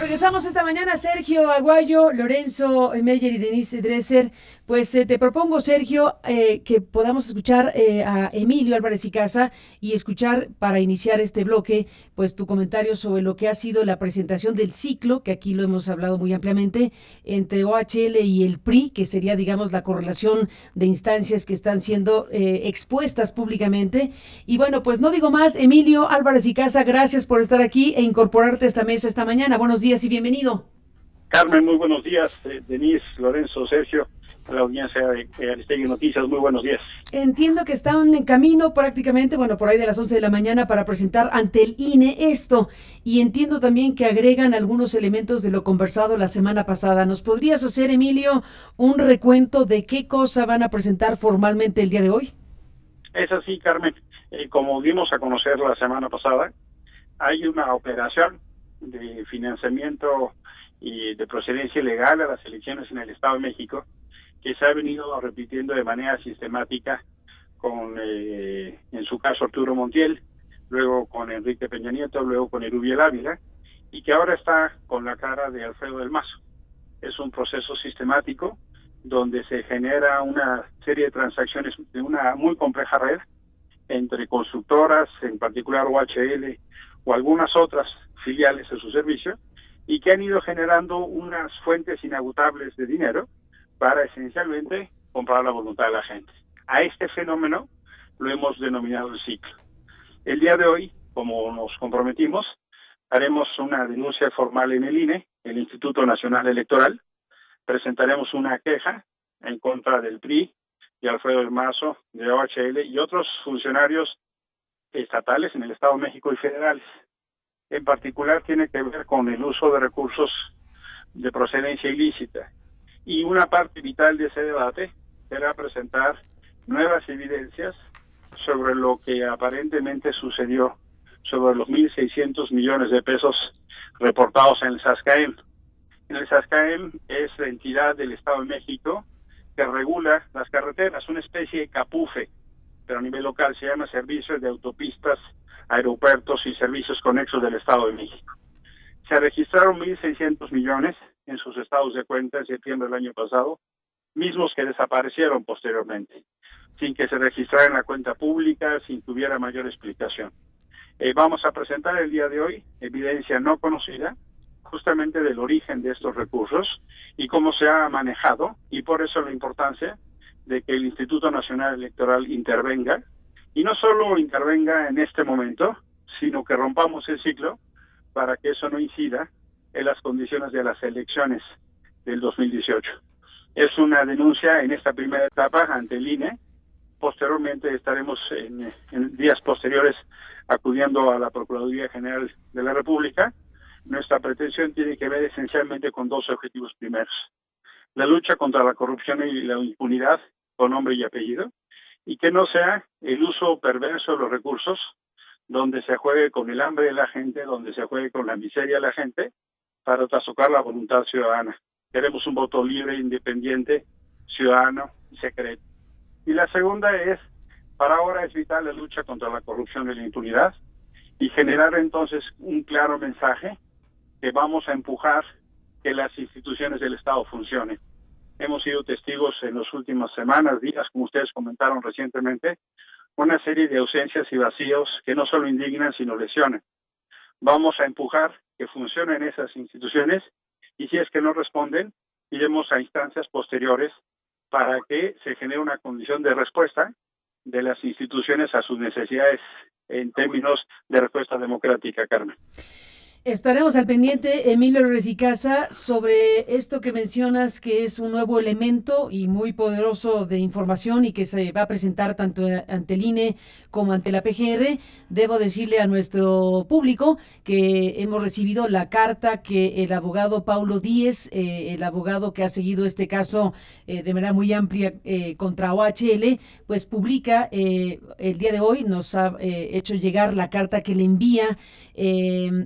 Regresamos esta mañana, Sergio Aguayo, Lorenzo Meyer y Denise Dresser. Pues te propongo, Sergio, que podamos escuchar a Emilio Álvarez y Casa y escuchar para iniciar este bloque, pues tu comentario sobre lo que ha sido la presentación del ciclo, que aquí lo hemos hablado muy ampliamente, entre OHL y el PRI, que sería, digamos, la correlación de instancias que están siendo expuestas públicamente. Y bueno, pues no digo más, Emilio Álvarez y Casa, gracias por estar aquí e incorporarte a esta mesa esta mañana. Buenos días y bienvenido. Carmen, muy buenos días. Denise, Lorenzo, Sergio, a la audiencia de Aristegui Noticias, muy buenos días. Entiendo que están en camino prácticamente, bueno, por ahí de las 11 de la mañana para presentar ante el INE esto. Y entiendo también que agregan algunos elementos de lo conversado la semana pasada. ¿Nos podrías hacer, Emilio, un recuento de qué cosa van a presentar formalmente el día de hoy? Es así, Carmen. Como dimos a conocer la semana pasada, hay una operación de financiamiento y de procedencia ilegal a las elecciones en el Estado de México que se ha venido repitiendo de manera sistemática con, en su caso, Arturo Montiel, luego con Enrique Peña Nieto, luego con Erubiel Ávila, y que ahora está con la cara de Alfredo del Mazo. Es un proceso sistemático donde se genera una serie de transacciones de una muy compleja red entre constructoras, en particular OHL o algunas otras filiales de su servicio, y que han ido generando unas fuentes inagotables de dinero para esencialmente comprar la voluntad de la gente. A este fenómeno lo hemos denominado el ciclo. El día de hoy, como nos comprometimos, haremos una denuncia formal en el INE, el Instituto Nacional Electoral, presentaremos una queja en contra del PRI, de Alfredo del Mazo, de OHL y otros funcionarios estatales en el Estado de México y federales. En particular tiene que ver con el uso de recursos de procedencia ilícita. Y una parte vital de ese debate será presentar nuevas evidencias sobre lo que aparentemente sucedió sobre los 1.600 millones de pesos reportados en el SASCAEM. En el SASCAEM es la entidad del Estado de México que regula las carreteras, una especie de CAPUFE, pero a nivel local se llama Servicios de Autopistas, Aeropuertos y Servicios Conexos del Estado de México. Se registraron 1.600 millones en sus estados de cuenta en septiembre del año pasado, mismos que desaparecieron posteriormente, sin que se registrara en la cuenta pública, sin que hubiera mayor explicación. Vamos a presentar el día de hoy evidencia no conocida, justamente del origen de estos recursos y cómo se ha manejado, y por eso la importancia de que el Instituto Nacional Electoral intervenga, y no solo intervenga en este momento, sino que rompamos el ciclo para que eso no incida en las condiciones de las elecciones del 2018. Es una denuncia en esta primera etapa ante el INE. Posteriormente estaremos en días posteriores acudiendo a la Procuraduría General de la República. Nuestra pretensión tiene que ver esencialmente con dos objetivos primeros: la lucha contra la corrupción y la impunidad con nombre y apellido, y que no sea el uso perverso de los recursos, donde se juegue con el hambre de la gente, donde se juegue con la miseria de la gente, para trastocar la voluntad ciudadana. Queremos un voto libre, independiente, ciudadano y secreto. Y la segunda es, para ahora es vital la lucha contra la corrupción y la impunidad, y generar entonces un claro mensaje que vamos a empujar que las instituciones del Estado funcionen. Hemos sido testigos en las últimas semanas, días, como ustedes comentaron recientemente, una serie de ausencias y vacíos que no solo indignan, sino lesionan. Vamos a empujar que funcionen esas instituciones, y si es que no responden, iremos a instancias posteriores para que se genere una condición de respuesta de las instituciones a sus necesidades en términos de respuesta democrática, Carmen. Estaremos al pendiente, Emilio Álvarez y Casa, sobre esto que mencionas, que es un nuevo elemento y muy poderoso de información y que se va a presentar tanto ante el INE como ante la PGR. Debo decirle a nuestro público que hemos recibido la carta que el abogado Paulo Díez, el abogado que ha seguido este caso de manera muy amplia contra OHL, pues publica el día de hoy, nos ha hecho llegar la carta que le envía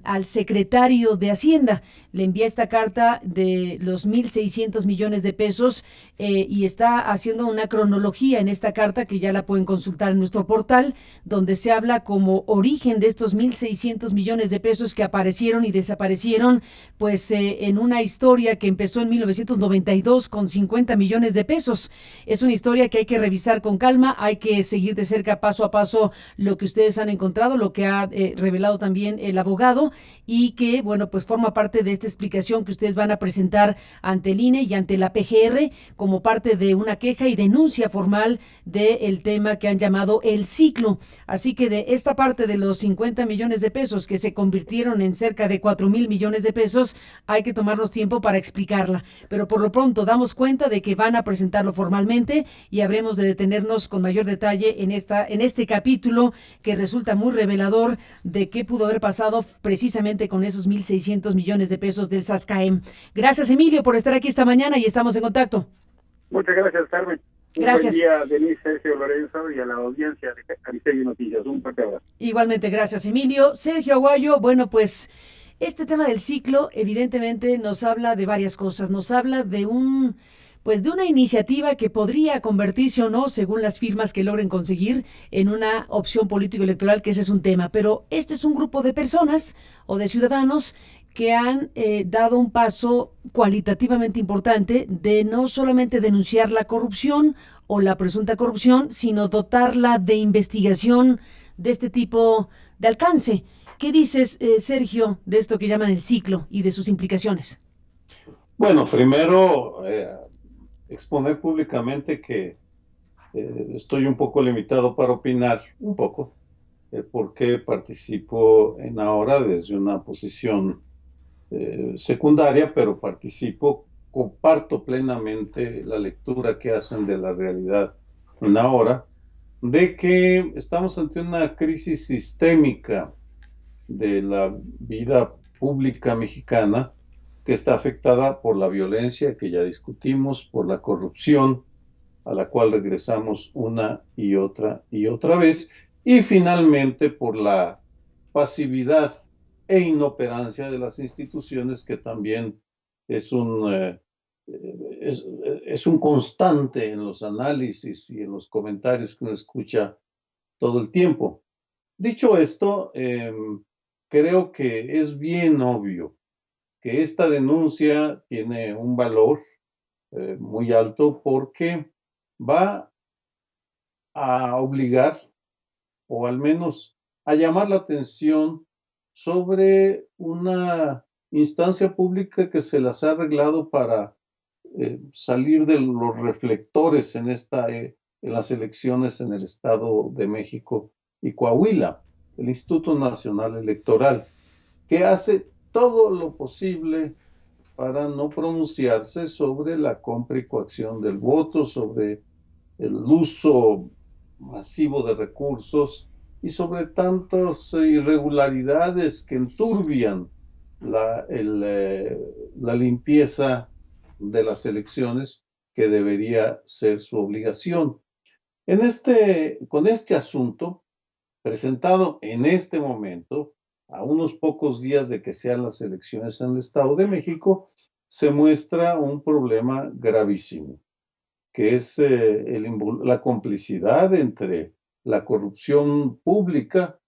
al secretario secretario de Hacienda. Le envía esta carta de los 1,600 millones de pesos y está haciendo una cronología en esta carta que ya la pueden consultar en nuestro portal, donde se habla como origen de estos 1,600 millones de pesos que aparecieron y desaparecieron, pues en una historia que empezó en 1992 con 50 millones de pesos. Es una historia que hay que revisar con calma, hay que seguir de cerca paso a paso lo que ustedes han encontrado, lo que ha revelado también el abogado y que, bueno, pues forma parte de esta explicación que ustedes van a presentar ante el INE y ante la PGR como parte de una queja y denuncia formal del tema que han llamado el ciclo. Así que de esta parte de los 50 millones de pesos que se convirtieron en cerca de 4,000 millones de pesos, hay que tomarnos tiempo para explicarla. Pero por lo pronto damos cuenta de que van a presentarlo formalmente y habremos de detenernos con mayor detalle en este capítulo que resulta muy revelador de qué pudo haber pasado precisamente con esos 1,600 millones de pesos del SASCAEM. Gracias, Emilio, por estar aquí esta mañana y estamos en contacto. Muchas gracias, Carmen. Gracias. Un buen día, Denise, Sergio, Lorenzo y a la audiencia de Aristegui Noticias. Un fuerte abrazo. Igualmente, gracias, Emilio. Sergio Aguayo, bueno, pues este tema del ciclo evidentemente nos habla de varias cosas. Nos habla de de una iniciativa que podría convertirse o no, según las firmas que logren conseguir, en una opción político-electoral, que ese es un tema. Pero este es un grupo de personas o de ciudadanos que han dado un paso cualitativamente importante de no solamente denunciar la corrupción o la presunta corrupción, sino dotarla de investigación de este tipo de alcance. ¿Qué dices, Sergio, de esto que llaman el ciclo y de sus implicaciones? Bueno, primero exponer públicamente que estoy un poco limitado para opinar, un poco, porque participo en ahora desde una posición secundaria, pero comparto plenamente la lectura que hacen de la realidad en ahora, de que estamos ante una crisis sistémica de la vida pública mexicana que está afectada por la violencia que ya discutimos, por la corrupción a la cual regresamos una y otra vez, y finalmente por la pasividad e inoperancia de las instituciones, que también es es un constante en los análisis y en los comentarios que uno escucha todo el tiempo. Dicho esto, creo que es bien obvio que esta denuncia tiene un valor muy alto porque va a obligar, o al menos a llamar la atención sobre una instancia pública que se las ha arreglado para salir de los reflectores en las elecciones en el Estado de México y Coahuila, el Instituto Nacional Electoral, que hace todo lo posible para no pronunciarse sobre la compra y coacción del voto, sobre el uso masivo de recursos y sobre tantas irregularidades que enturbian la limpieza de las elecciones, que debería ser su obligación. Con este asunto, presentado en este momento, a unos pocos días de que sean las elecciones en el Estado de México, se muestra un problema gravísimo, que es la complicidad entre la corrupción pública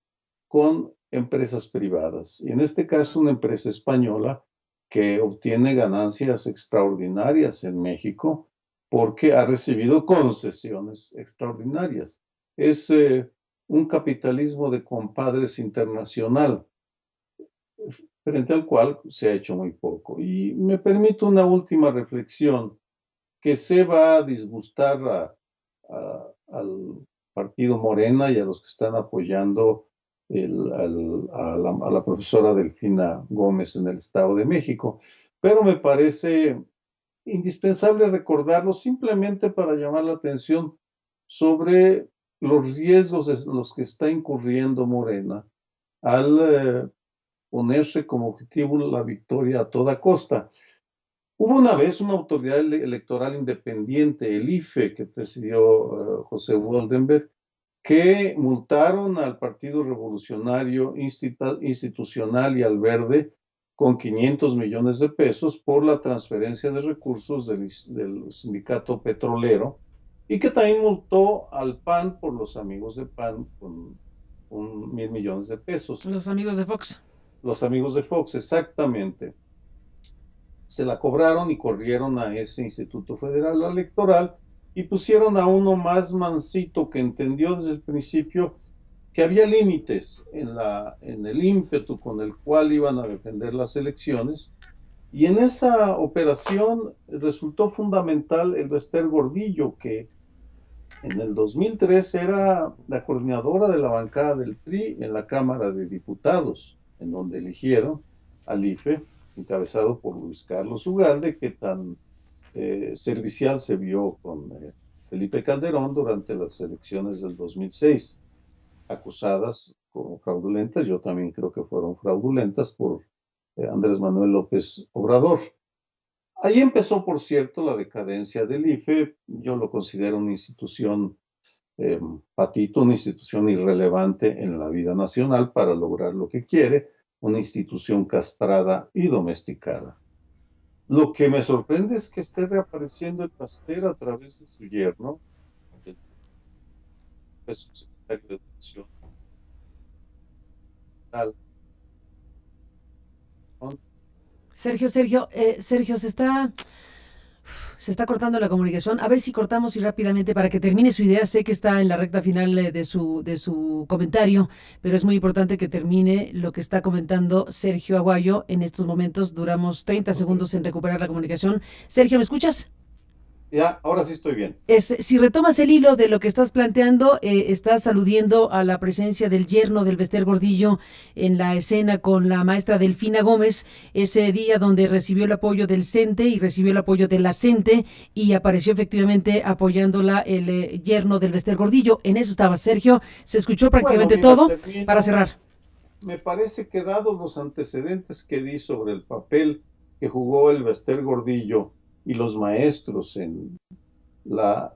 con empresas privadas. Y en este caso, una empresa española que obtiene ganancias extraordinarias en México porque ha recibido concesiones extraordinarias. Es un capitalismo de compadres internacional, frente al cual se ha hecho muy poco. Y me permito una última reflexión, que se va a disgustar al partido Morena y a los que están apoyando a la profesora Delfina Gómez en el Estado de México. Pero me parece indispensable recordarlo simplemente para llamar la atención sobre los riesgos en los que está incurriendo Morena al ponerse como objetivo la victoria a toda costa. Hubo una vez una autoridad electoral independiente, el IFE, que presidió José Waldenberg, que multaron al Partido Revolucionario Institucional y al Verde con 500 millones de pesos por la transferencia de recursos del sindicato petrolero, y que también multó al PAN por los amigos de PAN con 1,000 millones de pesos. Los amigos de Fox. Los amigos de Fox, exactamente. Se la cobraron y corrieron a ese Instituto Federal Electoral y pusieron a uno más mansito, que entendió desde el principio que había límites en el ímpetu con el cual iban a defender las elecciones. Y en esa operación resultó fundamental el Bester Gordillo, que en el 2003 era la coordinadora de la bancada del PRI en la Cámara de Diputados, en donde eligieron al IFE, encabezado por Luis Carlos Ugalde, que tan servicial se vio con Felipe Calderón durante las elecciones del 2006, acusadas como fraudulentas. Yo también creo que fueron fraudulentas por Andrés Manuel López Obrador. Ahí empezó, por cierto, la decadencia del IFE. Yo lo considero una institución patito, una institución irrelevante en la vida nacional para lograr lo que quiere, una institución castrada y domesticada. Lo que me sorprende es que esté reapareciendo el Pasteur a través de su yerno, el secretario de Educación. Sergio, se está cortando la comunicación. A ver si cortamos y rápidamente para que termine su idea. Sé que está en la recta final de su comentario, pero es muy importante que termine lo que está comentando Sergio Aguayo en estos momentos. Duramos 30 segundos en recuperar la comunicación. Sergio, ¿me escuchas? Ya, ahora sí estoy bien. Si retomas el hilo de lo que estás planteando, estás aludiendo a la presencia del yerno del Bester Gordillo en la escena con la maestra Delfina Gómez, ese día donde recibió el apoyo del CENTE y recibió el apoyo de la CENTE, y apareció efectivamente apoyándola el yerno del Bester Gordillo. En eso estaba Sergio, se escuchó prácticamente todo. Para cerrar. Me parece que, dados los antecedentes que di sobre el papel que jugó el Bester Gordillo y los maestros en la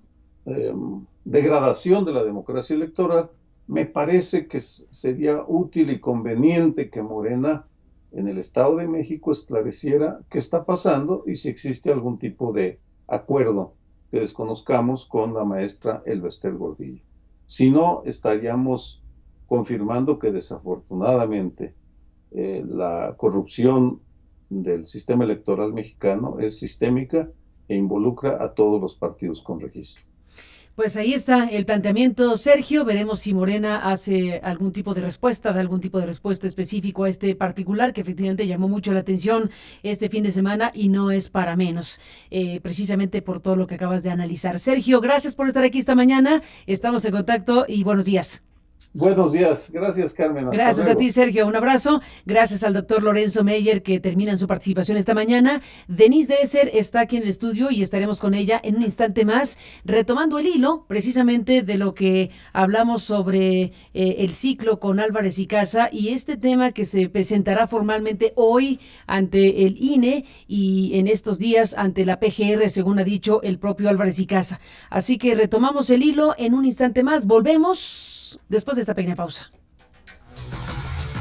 degradación de la democracia electoral, me parece que sería útil y conveniente que Morena en el Estado de México esclareciera qué está pasando y si existe algún tipo de acuerdo que desconozcamos con la maestra Bester Gordillo. Si no, estaríamos confirmando que desafortunadamente la corrupción del sistema electoral mexicano es sistémica e involucra a todos los partidos con registro. Pues ahí está el planteamiento, Sergio. Veremos si Morena hace algún tipo de respuesta, da algún tipo de respuesta específico a este particular que efectivamente llamó mucho la atención este fin de semana y no es para menos, precisamente por todo lo que acabas de analizar. Sergio, gracias por estar aquí esta mañana. Estamos en contacto y buenos días. Buenos días. Gracias, Carmen. Hasta Gracias luego. a ti, Sergio. Un abrazo. Gracias al doctor Lorenzo Meyer, que termina en su participación esta mañana. Denise Dresser está aquí en el estudio y estaremos con ella en un instante más, retomando el hilo precisamente de lo que hablamos sobre el ciclo con Álvarez y Casa y este tema que se presentará formalmente hoy ante el INE y en estos días ante la PGR, según ha dicho el propio Álvarez y Casa. Así que retomamos el hilo en un instante más. Volvemos después de esta pequeña pausa.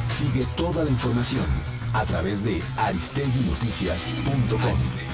Sigue toda la información a través de aristeguinoticias.com.